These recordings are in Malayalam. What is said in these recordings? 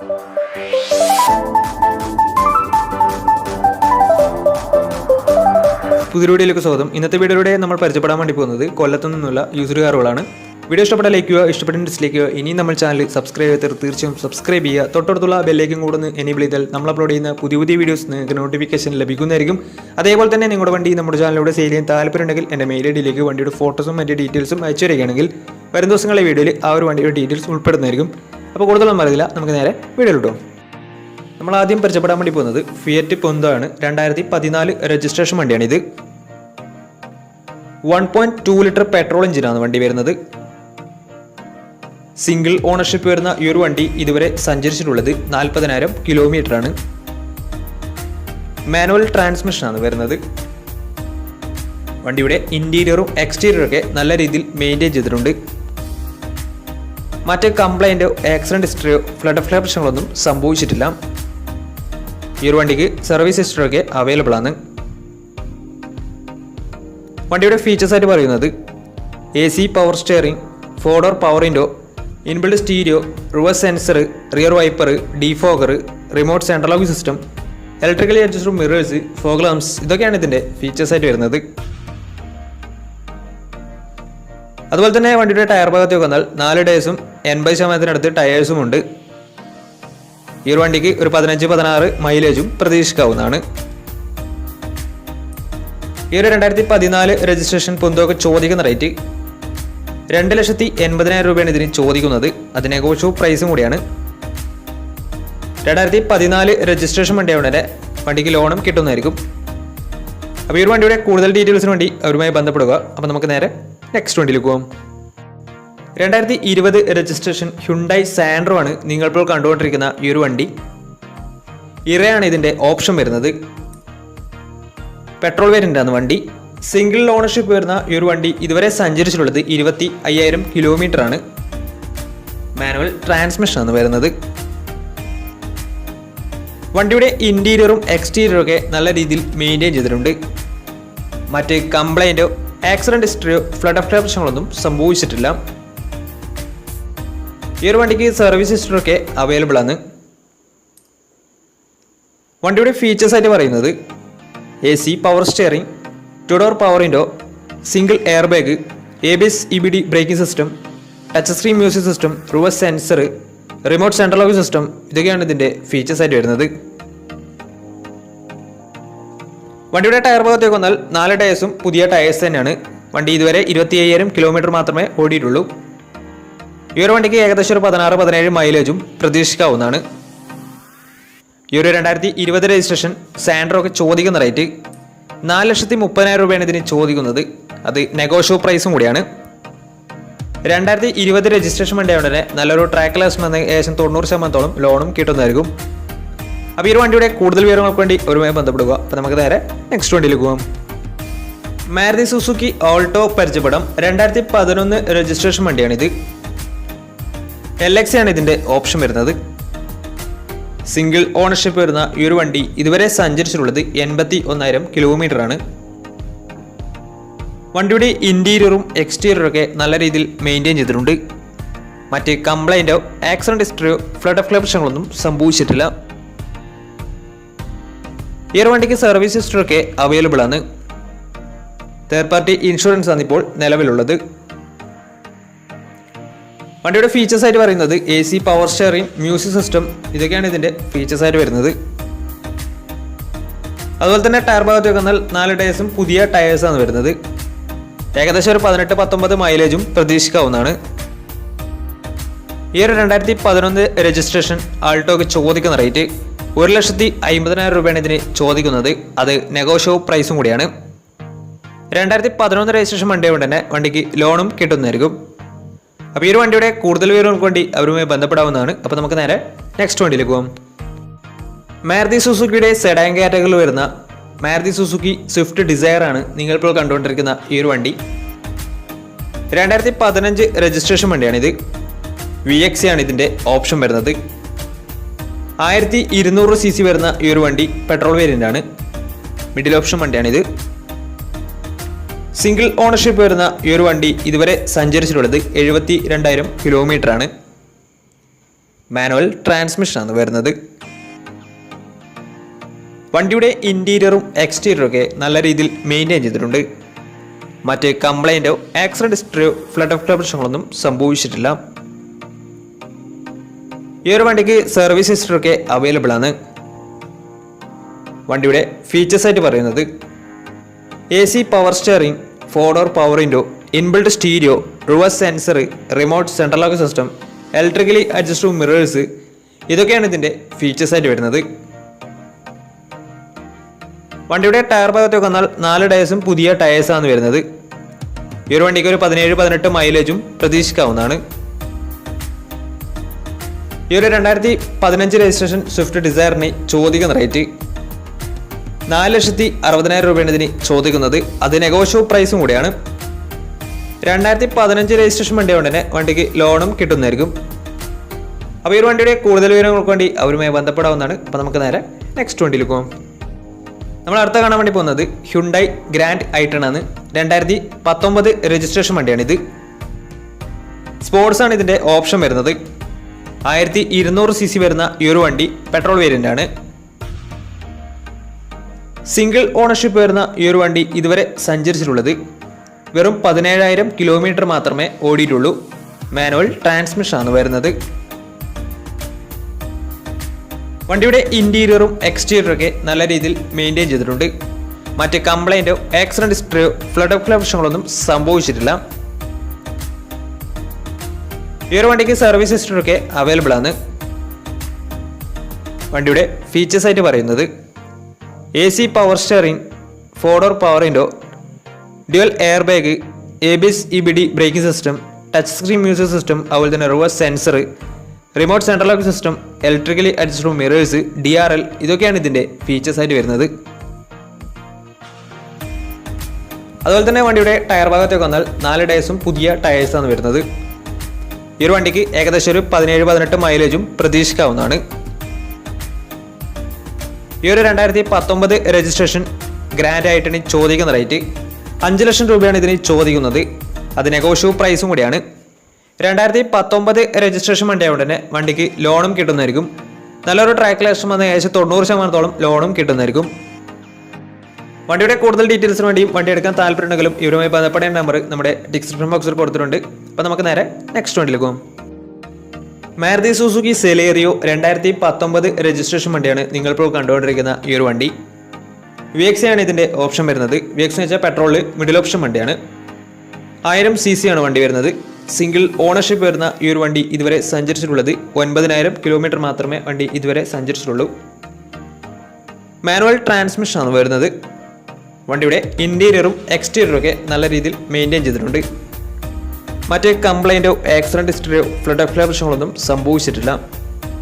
പുതിയ വീഡിയോയിലേക്ക് സ്വാഗതം. ഇന്നത്തെ വീഡിയോയിലൂടെ നമ്മൾ പരിചയപ്പെടാൻ വേണ്ടി പോകുന്നത് കൊല്ലത്തു നിന്നുള്ള യൂസർ കാറുകളാണ്. വീഡിയോ ഇഷ്ടപ്പെട്ട ലൈക്ക് ചെയ്യുക, ഇഷ്ടപ്പെട്ട ഡിസ്ലൈക്ക് ചെയ്യുക. ഇനി നമ്മൾ ചാനൽ സബ്സ്ക്രൈബ് ചെയ്ത് തീർച്ചയായും സബ്സ്ക്രൈബ് ചെയ്യുക. തൊട്ടടുത്തുള്ള ബെല്ലേക്കും കൂടെ എനേബിൾ ചെയ്താൽ നമ്മൾ അപ്ലോഡ് ചെയ്യുന്ന പുതിയ വീഡിയോസ് നിങ്ങൾക്ക് നോട്ടിഫിക്കേഷൻ ലഭിക്കുന്നതായിരിക്കും. അതേപോലെ തന്നെ നിങ്ങളുടെ വണ്ടി നമ്മുടെ ചാനലിലൂടെ സെയിൽ ചെയ്യാൻ താല്പര്യമുണ്ടെങ്കിൽ എൻ്റെ മെയിൽ ഐഡിയിലേക്ക് വണ്ടിയുടെ ഫോട്ടോസും മറ്റ് ഡീറ്റെയിൽസും അയച്ചു തരികയാണെങ്കിൽ വരും ദിവസങ്ങളിലെ വീഡിയോയിൽ ആ ഒരു വണ്ടിയുടെ ഡീറ്റെയിൽസ് ഉൾപ്പെടുന്നതായിരിക്കും. അപ്പോൾ കൂടുതലൊന്നും അറിയില്ല, നമുക്ക് നേരെ വീഡിയോയിലിട്ടോ. നമ്മൾ ആദ്യം പരിചയപ്പെടാൻ വേണ്ടി പോകുന്നത് ഫിയറ്റ് പൊന്തോ ആണ്. 2014 രജിസ്ട്രേഷൻ വണ്ടിയാണിത്. 1.2 ലിറ്റർ പെട്രോൾ എഞ്ചിനാണ് വണ്ടി വരുന്നത്. സിംഗിൾ ഓണർഷിപ്പ് വരുന്ന ഈ ഒരു വണ്ടി ഇതുവരെ സഞ്ചരിച്ചിട്ടുള്ളത് 40,000 കിലോമീറ്റർ ആണ്. മാനുവൽ ട്രാൻസ്മിഷനാണ് വരുന്നത്. വണ്ടിയുടെ ഇന്റീരിയറും എക്സ്റ്റീരിയറും ഒക്കെ നല്ല രീതിയിൽ മെയിൻറ്റെയിൻ ചെയ്തിട്ടുണ്ട്. മറ്റ് കംപ്ലൈൻറ്റോ ആക്സിഡന്റ് ഹിസ്റ്ററിയോ ഫ്ലഡ് പ്രശ്നങ്ങളൊന്നും സംഭവിച്ചിട്ടില്ല. ഈ ഒരു വണ്ടിക്ക് സർവീസ് ഹിസ്റ്ററിയൊക്കെ അവൈലബിൾ ആണ്. വണ്ടിയുടെ ഫീച്ചേഴ്സ് ആയിട്ട് പറയുന്നത് AC power steering, 4 door power window, inbuilt stereo, reverse sensor, rear wiper, defogger, remote central locking system, electrically adjusted mirrors, fog lamps, ഇതൊക്കെയാണ് ഇതിൻ്റെ ഫീച്ചേഴ്സ് ആയിട്ട് വരുന്നത്. അതുപോലെ തന്നെ വണ്ടിയുടെ ടയർ ഭാഗത്തേക്ക് വന്നാൽ 4 ടയേഴ്സും 80% ടയേഴ്സും ഉണ്ട്. ഈ ഒരു വണ്ടിക്ക് ഒരു 15-16 മൈലേജും പ്രതീക്ഷിക്കാവുന്നതാണ്. ഈ ഒരു 2014 രജിസ്ട്രേഷൻ പൊന്തോക്ക് ചോദിക്കുന്ന റേറ്റ് 2,80,000 രൂപയാണ് ഇതിന് ചോദിക്കുന്നത്. അത് നെഗോഷ്യബിൾ പ്രൈസും കൂടിയാണ്. 2014 രജിസ്ട്രേഷൻ വണ്ടിയാവുന്നതിന് വണ്ടിക്ക് ലോണും കിട്ടുന്നതായിരിക്കും. അപ്പോൾ ഈ ഒരു വണ്ടിയുടെ കൂടുതൽ ഡീറ്റെയിൽസിന് വേണ്ടി അവരുമായി ബന്ധപ്പെടുക. അപ്പോൾ നമുക്ക് നേരെ നെക്സ്റ്റ് വണ്ടിയിലേക്ക് പോകാം. 2020 രജിസ്ട്രേഷൻ ഹ്യുണ്ടായി സാൻഡ്രോ ആണ് നിങ്ങളിപ്പോൾ കണ്ടുകൊണ്ടിരിക്കുന്ന ഈ ഒരു വണ്ടി. ഇറയാണ് ഇതിൻ്റെ ഓപ്ഷൻ വരുന്നത്. പെട്രോൾ വേരിയൻ്റാണ് വണ്ടി. സിംഗിൾ ഓണർഷിപ്പ് വരുന്ന ഈ ഒരു വണ്ടി ഇതുവരെ സഞ്ചരിച്ചിട്ടുള്ളത് 25,000 കിലോമീറ്റർ ആണ്. മാനുവൽ ട്രാൻസ്മിഷൻ ആണ് വരുന്നത്. വണ്ടിയുടെ ഇന്റീരിയറും എക്സ്റ്റീരിയറും ഒക്കെ നല്ല രീതിയിൽ മെയിൻറ്റെയിൻ ചെയ്തിട്ടുണ്ട്. മറ്റ് കംപ്ലൈൻറ്റോ ആക്സിഡന്റ് ഹിസ്റ്ററിയോ ഫ്ലഡ് പ്രശ്നങ്ങളൊന്നും സംഭവിച്ചിട്ടില്ല. ഈ ഒരു വണ്ടിക്ക് സർവീസ് ഹിസ്റ്ററിയൊക്കെ അവൈലബിൾ ആണ്. വണ്ടിയുടെ ഫീച്ചേഴ്സ് ആയിട്ട് പറയുന്നത് AC power steering, 2 door power window, single air bag, ABS EBD braking system, touch screen music system, reverse sensor, remote central locking system, ഇതൊക്കെയാണ് ഇതിൻ്റെ ഫീച്ചേഴ്സ് ആയിട്ട് വരുന്നത്. വണ്ടിയുടെ ടയർ ഭാഗത്തേക്ക് വന്നാൽ 4 ടയേഴ്സും പുതിയ ടയേഴ്സ് തന്നെയാണ്. വണ്ടി ഇതുവരെ 25,000 കിലോമീറ്റർ മാത്രമേ ഓടിയിട്ടുള്ളൂ. ഈ ഒരു വണ്ടിക്ക് ഏകദേശം ഒരു 16-17 മൈലേജും പ്രതീക്ഷിക്കാവുന്നതാണ്. ഈ ഒരു 2020 രജിസ്ട്രേഷൻ സാൻഡ്രോക്ക് ചോദിക്കുന്ന റേറ്റ് 4,30,000 രൂപയാണ് ഇതിന് ചോദിക്കുന്നത്. അത് നെഗോഷ്യബിൾ പ്രൈസും കൂടിയാണ്. 2020 രജിസ്ട്രേഷൻ വണ്ടിയായതുകൊണ്ട് തന്നെ നല്ലൊരു ട്രാക്ക് ലാസ്റ്റ് വന്ന് ഏകദേശം 90% ലോണും കിട്ടുന്നതായിരിക്കും. അപ്പോൾ ഈ ഒരു വണ്ടിയുടെ കൂടുതൽ വിവരങ്ങൾക്ക് വേണ്ടി ഒരുമായി ബന്ധപ്പെടുക. അപ്പോൾ നമുക്ക് നേരെ നെക്സ്റ്റ് വണ്ടിയിലേക്ക് പോകാം. മാരുതി സുസുക്കി ഓൾട്ടോ പരിചയപ്പെടാം. 2011 രജിസ്ട്രേഷൻ വണ്ടിയാണിത്. LX ആണ് ഇതിൻ്റെ ഓപ്ഷൻ വരുന്നത്. സിംഗിൾ ഓണർഷിപ്പ് വരുന്ന ഈ ഒരു വണ്ടി ഇതുവരെ സഞ്ചരിച്ചിട്ടുള്ളത് 81,000 കിലോമീറ്റർ ആണ്. വണ്ടിയുടെ ഇന്റീരിയറും എക്സ്റ്റീരിയറും ഒക്കെ നല്ല രീതിയിൽ മെയിൻറ്റെയിൻ ചെയ്തിട്ടുണ്ട്. മറ്റ് കംപ്ലൈൻറ്റോ ആക്സിഡന്റ് ഹിസ്റ്ററിയോ ഫ്ലഡ് പ്രശ്നങ്ങളൊന്നും സംഭവിച്ചിട്ടില്ല. ഈ ഒരു വണ്ടിക്ക് സർവീസ് ഹിസ്റ്ററിയൊക്കെ അവൈലബിൾ ആണ്. തേർഡ് പാർട്ടി ഇൻഷുറൻസ് ആണ് ഇപ്പോൾ നിലവിലുള്ളത്. വണ്ടിയുടെ ഫീച്ചേഴ്സ് ആയിട്ട് പറയുന്നത് AC power steering, music system, ഇതൊക്കെയാണ് ഇതിൻ്റെ ഫീച്ചേഴ്സ് ആയിട്ട് വരുന്നത്. അതുപോലെ തന്നെ ടയർ ഭാഗത്തേക്ക് വന്നാൽ 4 ടയേഴ്സും പുതിയ ടയേഴ്സാണ് വരുന്നത്. ഏകദേശം ഒരു 18-19 മൈലേജും പ്രതീക്ഷിക്കാവുന്നതാണ്. ഈ ഒരു 2011 രജിസ്ട്രേഷൻ ആൾട്ടോക്ക് ചോദിക്കുന്ന റേറ്റ് 1,50,000 രൂപയാണ് ഇതിന് ചോദിക്കുന്നത്. അത് നെഗോഷ്യബിൾ പ്രൈസും കൂടിയാണ്. 2011 രജിസ്ട്രേഷൻ വണ്ടിയായതുകൊണ്ട് തന്നെ വണ്ടിക്ക് ലോണും കിട്ടുന്നതായിരിക്കും. അപ്പോൾ ഈ ഒരു വണ്ടിയുടെ കൂടുതൽ വിവരങ്ങൾക്ക് വേണ്ടി അവരുമായി ബന്ധപ്പെടാവുന്നതാണ്. അപ്പോൾ നമുക്ക് നേരെ നെക്സ്റ്റ് വണ്ടിയിലേക്ക് പോകാം. മാരുതി സുസുക്കിയുടെ സെഡാൻ കാറ്റഗറിയിൽ വരുന്ന മാരുതി സുസുക്കി സ്വിഫ്റ്റ് ഡിസയർ ആണ് നിങ്ങളിപ്പോൾ കണ്ടുകൊണ്ടിരിക്കുന്ന ഈ ഒരു വണ്ടി. 2015 രജിസ്ട്രേഷൻ വണ്ടിയാണിത്. VX ആണ് ഇതിൻ്റെ ഓപ്ഷൻ വരുന്നത്. 1200 cc വരുന്ന ഈ ഒരു വണ്ടി പെട്രോൾ വേരിയൻ്റ് ആണ്. മിഡിൽ ഓപ്ഷൻ വണ്ടിയാണിത്. സിംഗിൾ ഓണർഷിപ്പ് വരുന്ന ഈ ഒരു വണ്ടി ഇതുവരെ സഞ്ചരിച്ചിട്ടുള്ളത് 72,000 കിലോമീറ്റർ ആണ്. മാനുവൽ ട്രാൻസ്മിഷനാണ് വരുന്നത്. വണ്ടിയുടെ ഇൻറ്റീരിയറും എക്സ്റ്റീരിയറും ഒക്കെ നല്ല രീതിയിൽ മെയിൻറ്റെയിൻ ചെയ്തിട്ടുണ്ട്. മറ്റ് കംപ്ലൈൻറ്റോ ആക്സിഡൻറ്റ് ഹിസ്റ്ററിയോ ഫ്ലഡ് ഓഫ് പ്രശ്നങ്ങളൊന്നും സംഭവിച്ചിട്ടില്ല. ഈ ഒരു വണ്ടിക്ക് സർവീസ് ഹിസ്റ്ററി ഒക്കെ അവൈലബിൾ ആണ്. വണ്ടിയുടെ ഫീച്ചേഴ്സ് ആയിട്ട് പറയുന്നത് AC power steering, 4-door power window, inbuilt stereo, reverse sensor, remote central lock system, electrically adjustable mirrors, ഇതൊക്കെയാണ് ഇതിൻ്റെ ഫീച്ചേഴ്സ് ആയിട്ട് വരുന്നത്. വണ്ടിയുടെ ടയർ ഭാഗത്തേക്ക് വന്നാൽ 4 ടയേഴ്സും പുതിയ ടയേഴ്സാണ് വരുന്നത്. ഈ ഒരു വണ്ടിക്ക് ഒരു 17-18 മൈലേജും പ്രതീക്ഷിക്കാവുന്നതാണ്. ഈ ഒരു 2015 രജിസ്ട്രേഷൻ സ്വിഫ്റ്റ് ഡിസയറിന് ചോദിക്കുന്ന റേറ്റ് 4,60,000 രൂപയാണ് ഇതിന് ചോദിക്കുന്നത്. അത് നെഗോഷ്യബിൾ പ്രൈസും കൂടിയാണ്. 2015 രജിസ്ട്രേഷൻ വണ്ടി കൊണ്ട് തന്നെ വണ്ടിക്ക് ലോണും കിട്ടുന്നതായിരിക്കും. അപ്പോൾ ഈ ഒരു വണ്ടിയുടെ കൂടുതൽ വിവരങ്ങൾക്ക് വേണ്ടി അവരുമായി ബന്ധപ്പെടാവുന്നതാണ്. അപ്പോൾ നമുക്ക് നേരെ നെക്സ്റ്റ് വണ്ടിയിൽ പോകും. നമ്മൾ അടുത്ത കാണാൻ വേണ്ടി പോകുന്നത് ഹ്യുണ്ടായി ഗ്രാൻഡ് ഐ10 ആണ്. 2019 രജിസ്ട്രേഷൻ വണ്ടിയാണിത്. സ്പോർട്സ് ആണ് ഇതിൻ്റെ ഓപ്ഷൻ വരുന്നത്. 1200 cc വരുന്ന ഈ ഒരു വണ്ടി പെട്രോൾ വേരിയൻ്റ് ആണ്. സിംഗിൾ ഓണർഷിപ്പ് വരുന്ന ഈ ഒരു വണ്ടി ഇതുവരെ സഞ്ചരിച്ചിട്ടുള്ളത് വെറും 17,000 കിലോമീറ്റർ മാത്രമേ ഓടിയിട്ടുള്ളൂ. മാനുവൽ ട്രാൻസ്മിഷനാണ് വരുന്നത്. വണ്ടിയുടെ ഇൻറ്റീരിയറും എക്സ്റ്റീരിയറും ഒക്കെ നല്ല രീതിയിൽ മെയിൻറ്റെയിൻ ചെയ്തിട്ടുണ്ട്. മറ്റ് കംപ്ലൈൻറ്റോ ആക്സിഡൻറ്റ് ഹിസ്റ്ററിയോ ഫ്ലഡ് ഓഫ് പ്രശ്നങ്ങളൊന്നും സംഭവിച്ചിട്ടില്ല. ഈ ഒരു വണ്ടിക്ക് സർവീസ് ഹിസ്റ്ററി ഒക്കെ അവൈലബിൾ ആണ്. വണ്ടിയുടെ ഫീച്ചേഴ്സ് ആയിട്ട് പറയുന്നത് AC power steering, 4-door power window, dual air bag, ABS EBD braking system, touch screen music system, അതുപോലെ തന്നെ reverse sensor, remote central lock system, electrically adjustable mirrors, DRL, ഇതൊക്കെയാണ് ഇതിൻ്റെ ഫീച്ചേഴ്സ് ആയിട്ട് വരുന്നത്. അതുപോലെ തന്നെ വണ്ടിയുടെ ടയർ ഭാഗത്തേക്ക് വന്നാൽ 4 ടയേഴ്സും പുതിയ ടയേഴ്സാണ് വരുന്നത്. ഈ ഒരു വണ്ടിക്ക് ഏകദേശം ഒരു 17-18 മൈലേജും പ്രതീക്ഷിക്കാവുന്നതാണ്. ഈ ഒരു 2019 രജിസ്ട്രേഷൻ ഗ്രാൻഡ് ഐ10 ചോദിക്കുന്ന റേറ്റ് 5 ലക്ഷം രൂപയാണ് ഇതിന് ചോദിക്കുന്നത്. അത് നെഗോഷ്യബിൾ പ്രൈസും കൂടിയാണ്. 2019 രജിസ്ട്രേഷൻ വണ്ടി ആയതുകൊണ്ട് തന്നെ വണ്ടിക്ക് ലോണും കിട്ടുന്നതായിരിക്കും. നല്ലൊരു ട്രാക്ക് ലക്ഷം വന്ന് ഏകദേശം 90% ലോണും കിട്ടുന്നതായിരിക്കും. വണ്ടിയുടെ കൂടുതൽ ഡീറ്റെയിൽസിന് വേണ്ടിയും വണ്ടി എടുക്കാൻ താല്പര്യമുണ്ടെങ്കിലും ഇവരുമായി ബന്ധപ്പെടേണ്ട നമ്പർ നമ്മുടെ ഡിസ്ക്രിപ്ഷൻ ബോക്സിൽ കൊടുത്തിട്ടുണ്ട്. അപ്പോൾ നമുക്ക് നേരെ നെക്സ്റ്റ് വണ്ടിയിൽ പോകും. മാരുതി സുസുക്കി സെലേറിയോ 2019 രജിസ്ട്രേഷൻ വണ്ടിയാണ് നിങ്ങളിപ്പോൾ കണ്ടുകൊണ്ടിരിക്കുന്ന ഈ ഒരു വണ്ടി. VX ആണ് ഇതിൻ്റെ ഓപ്ഷൻ വരുന്നത്. VX എന്ന് വെച്ചാൽ പെട്രോളിൽ മിഡിൽ ഓപ്ഷൻ വണ്ടിയാണ്. 1000 cc ആണ് വണ്ടി വരുന്നത്. സിംഗിൾ ഓണർഷിപ്പ് വരുന്ന ഈ ഒരു വണ്ടി ഇതുവരെ സഞ്ചരിച്ചിട്ടുള്ളത് 9,000 കിലോമീറ്റർ മാത്രമേ വണ്ടി ഇതുവരെ സഞ്ചരിച്ചിട്ടുള്ളൂ. മാനുവൽ ട്രാൻസ്മിഷനാണ് വരുന്നത്. വണ്ടിയുടെ ഇൻറ്റീരിയറും എക്സ്റ്റീരിയറും ഒക്കെ നല്ല രീതിയിൽ മെയിൻറ്റെയിൻ ചെയ്തിട്ടുണ്ട്. മറ്റ് കംപ്ലൈൻറ്റോ ആക്സിഡൻറ്റ് ഹിസ്റ്ററിയോ ഫ്ലഡ് ഓഫ് പ്രശ്നങ്ങളൊന്നും സംഭവിച്ചിട്ടില്ല.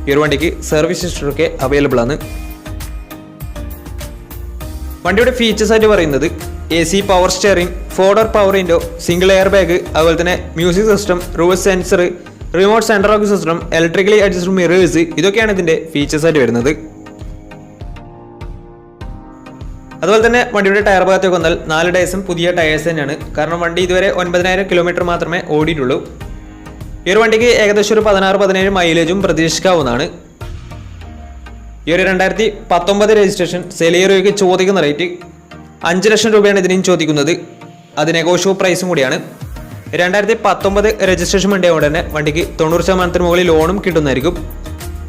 ഈ ഒരു വണ്ടിക്ക് സർവീസ് ഹിസ്റ്ററി ഒക്കെ അവൈലബിൾ ആണ്. വണ്ടിയുടെ ഫീച്ചേഴ്സ് ആയിട്ട് പറയുന്നത് AC power steering, 4-door power window, single air bag, അതുപോലെ തന്നെ music system, reverse sensor, remote central lock system, electrically adjustable mirrors, ഇതൊക്കെയാണ് ഇതിൻ്റെ ഫീച്ചേഴ്സ് ആയിട്ട് വരുന്നത്. അതുപോലെ തന്നെ വണ്ടിയുടെ ടയർ ഭാഗത്തേക്ക് വന്നാൽ 4 ടയേഴ്സും പുതിയ ടയേഴ്സ് തന്നെയാണ്. കാരണം വണ്ടി ഇതുവരെ 9,000 കിലോമീറ്റർ മാത്രമേ ഓടിയിട്ടുള്ളൂ. ഈ ഒരു വണ്ടിക്ക് ഏകദേശം ഒരു 16-17 മൈലേജും പ്രതീക്ഷിക്കാവുന്നതാണ്. ഈ ഒരു 2019 രജിസ്ട്രേഷൻ സെലേറിയോയ്ക്ക് ചോദിക്കുന്ന റേറ്റ് 5 ലക്ഷം രൂപയാണ് ഇതിനും ചോദിക്കുന്നത്. അത് നെഗോഷ്യബിൾ പ്രൈസും കൂടിയാണ്. 2019 രജിസ്ട്രേഷൻ വണ്ടി ആയതുകൊണ്ട് തന്നെ വണ്ടിക്ക് 90% മുകളിൽ ലോണും കിട്ടുന്നതായിരിക്കും.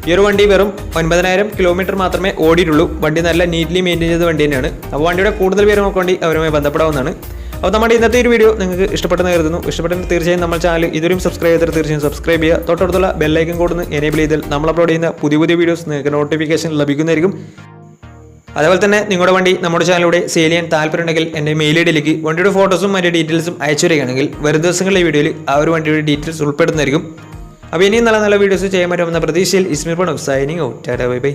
ഈ ഒരു വണ്ടി വെറും 9,000 കിലോമീറ്റർ മാത്രമേ ഓടിയിട്ടുള്ളൂ. വണ്ടി നല്ല നീറ്റ്ലി മെയിൻറ്റെയിൻ ചെയ്ത വണ്ടി തന്നെയാണ്. അപ്പോൾ വണ്ടിയുടെ കൂടുതൽ വിവരങ്ങൾക്ക് വേണ്ടി അവരുമായി ബന്ധപ്പെടാവുന്നതാണ്. അപ്പോൾ നമ്മുടെ ഇന്നത്തെ ഒരു വീഡിയോ നിങ്ങൾക്ക് ഇഷ്ടപ്പെട്ടെന്ന് കരുതുന്നു. ഇഷ്ടപ്പെട്ടെങ്കിൽ തീർച്ചയായും നമ്മൾ ചാനൽ ഇതുവരെയും സബ്സ്ക്രൈബ് ചെയ്തിട്ട് തീർച്ചയായും സബ്സ്ക്രൈബ് ചെയ്യുക. തൊട്ടടുത്തുള്ള ബെല്ലൈക്കൻ കൊടുന്ന് എനേബിൾ ചെയ്താൽ നമ്മൾ അപ്ലോഡ് ചെയ്യുന്ന പുതിയ വീഡിയോസ് നിങ്ങൾക്ക് നോട്ടിഫിക്കേഷൻ ലഭിക്കുന്നതായിരിക്കും. അതുപോലെ തന്നെ നിങ്ങളുടെ വണ്ടി നമ്മുടെ ചാനലിലൂടെ സെയിൽ ചെയ്യാൻ താല്പര്യമുണ്ടെങ്കിൽ എൻ്റെ മെയിൽ ഐഡിയിലേക്ക് വണ്ടിയുടെ ഫോട്ടോസും മറ്റു ഡീറ്റെയിൽസും അയച്ചു വരികയാണെങ്കിൽ വരും ദിവസങ്ങളിലെ വീഡിയോയിൽ ആ ഒരു വണ്ടിയുടെ ഡീറ്റെയിൽസ് ഉൾപ്പെടുന്നതായിരിക്കും. അപ്പോൾ ഇനിയും നല്ല വീഡിയോസ് ചെയ്യാൻ പറ്റുമെന്ന പ്രതീക്ഷയിൽ ഇസ്മിർ പണോ signing out. Tata bye by.